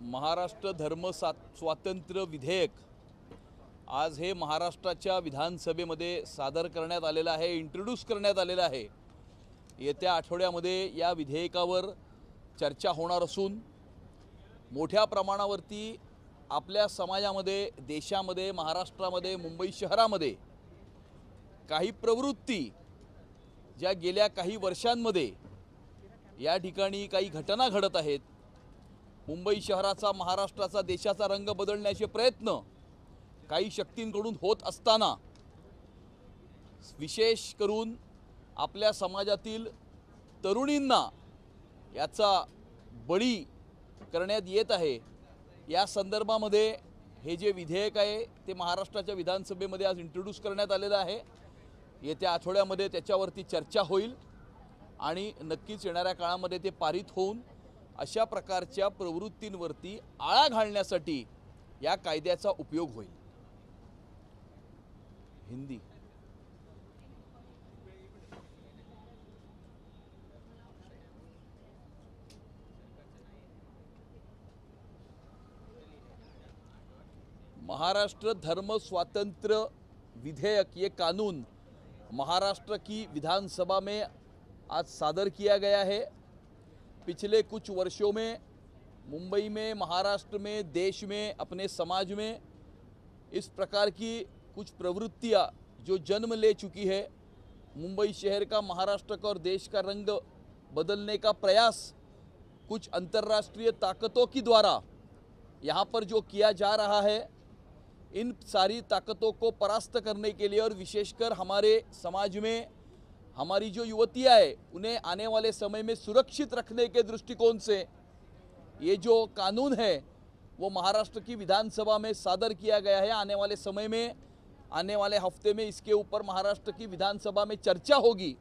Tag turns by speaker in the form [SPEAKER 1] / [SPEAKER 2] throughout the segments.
[SPEAKER 1] महाराष्ट्र धर्म स्वातंत्र्य विधेयक आज हे महाराष्ट्राच्या विधानसभेमध्ये सादर करण्यात आलेलं आहे, इंट्रोड्यूस करण्यात आलेलं आहे। येत्या आठवड्यामध्ये या विधेयकावर चर्चा होणार असून मोठ्या प्रमाणावरती आपल्या समाजामध्ये, देशामध्ये, महाराष्ट्रामध्ये, मुंबई शहरामध्ये काही प्रवृत्ती ज्या गेल्या काही वर्षांमध्ये या ठिकाणी काही घटना घडत आहेत। मुंबई शहराचा, महाराष्ट्राचा, देशाचा रंग बदलण्याचे प्रयत्न काही शक्तींकडून होत असताना विशेष करून आपल्या समाजातील तरुणींना याचा बळी करण्यात येत आहे। या संदर्भामध्ये हे जे विधेयक आहे ते महाराष्ट्राच्या विधानसभेमध्ये आज इंट्रोड्यूस करण्यात आलेलं आहे। येत्या आठवड्यामध्ये त्याच्यावरती चर्चा होईल आणि नक्कीच येणाऱ्या काळामध्ये ते पारित होऊन अशा प्रकारच्या प्रवृत्तींवरती आळा घालण्यासाठी या कायद्याचा उपयोग होईल। हिंदी महाराष्ट्र धर्म स्वातंत्र्य विधेयक ये कानून महाराष्ट्र की विधानसभा में आज सादर किया गया है। पिछले कुछ वर्षों में मुंबई में, महाराष्ट्र में, देश में, अपने समाज में इस प्रकार की कुछ प्रवृत्तियां जो जन्म ले चुकी है। मुंबई शहर का, महाराष्ट्र का और देश का रंग बदलने का प्रयास कुछ अंतर्राष्ट्रीय ताकतों की द्वारा यहाँ पर जो किया जा रहा है, इन सारी ताकतों को परास्त करने के लिए और विशेषकर हमारे समाज में हमारी जो युवतियाँ हैं उन्हें आने वाले समय में सुरक्षित रखने के दृष्टिकोण से ये जो कानून है वो महाराष्ट्र की विधानसभा में सादर किया गया है। आने वाले समय में, आने वाले हफ्ते में इसके ऊपर महाराष्ट्र की विधानसभा में चर्चा होगी।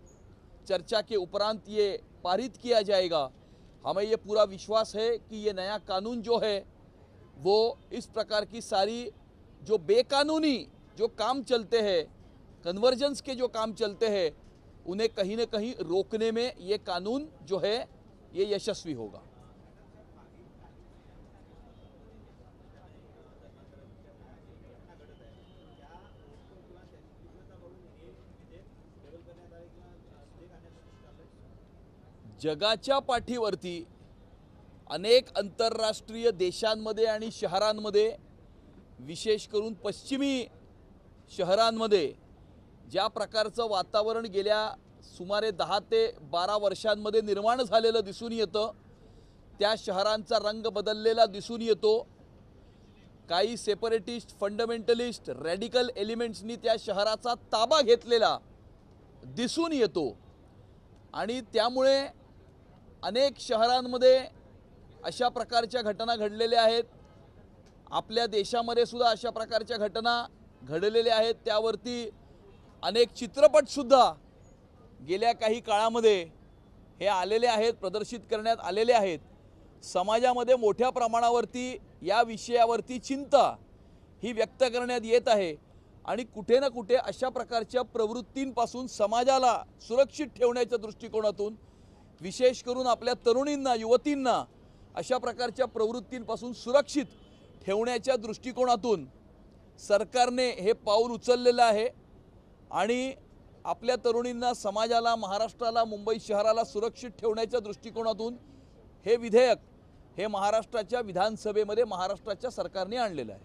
[SPEAKER 1] चर्चा के उपरांत ये पारित किया जाएगा। हमें ये पूरा विश्वास है कि ये नया कानून जो है वो इस प्रकार की सारी जो बेकानूनी जो काम चलते हैं, कन्वर्जेंस के जो काम चलते हैं, उन्हें कहीं न कहीं रोकने में ये कानून जो है ये यशस्वी होगा। जगाच्या पाठीवरती अनेक आंतरराष्ट्रीय देशांमध्ये आणि शहरांमध्ये, विशेष करून पश्चिमी शहरांमध्ये ज्या प्रकारचं वातावरण गेल्या सुमारे 10 ते 12 वर्षांमध्ये निर्माण झालेलं दिसून येतं, त्या शहरांचा रंग बदललेला दिसून येतो। काही सेपरेटिस्ट, फंडामेंटलिस्ट, रॅडिकल एलिमेंट्सनी त्या शहराचा ताबा घेतलेला दिसून येतो आणि त्यामुळे अनेक शहरांमध्ये अशा प्रकारच्या घटना घडलेल्या आहेत। आपल्या देशामध्ये सुद्धा अशा प्रकारच्या घटना घडलेल्या आहेत। त्यावरती अनेक चित्रपट सुद्धा गेल्या काही काळामध्ये हे आलेले आहेत, प्रदर्शित करण्यात आलेले आहेत। समाजामध्ये मोठ्या प्रमाणावरती या विषयावरती चिंता ही व्यक्त करण्यात येत आहे आणि कुठे ना कुठे अशा प्रकारच्या प्रवृत्तींपासून समाजाला सुरक्षित ठेवण्याच्या दृष्टिकोनातून, विशेष करून आपल्या तरुणींना, युवतींना अशा प्रकारच्या प्रवृत्तींपासून सुरक्षित ठेवण्याच्या दृष्टिकोनातून सरकारने हे पाऊल उचललेलं आहे आणि आपल्या तरुणींना, समाजाला, महाराष्ट्राला, मुंबई शहराला सुरक्षित ठेवण्याच्या दृष्टिकोनातून हे विधेयक हे महाराष्ट्राच्या विधानसभेमध्ये महाराष्ट्राच्या सरकारने आणलेलं आहे।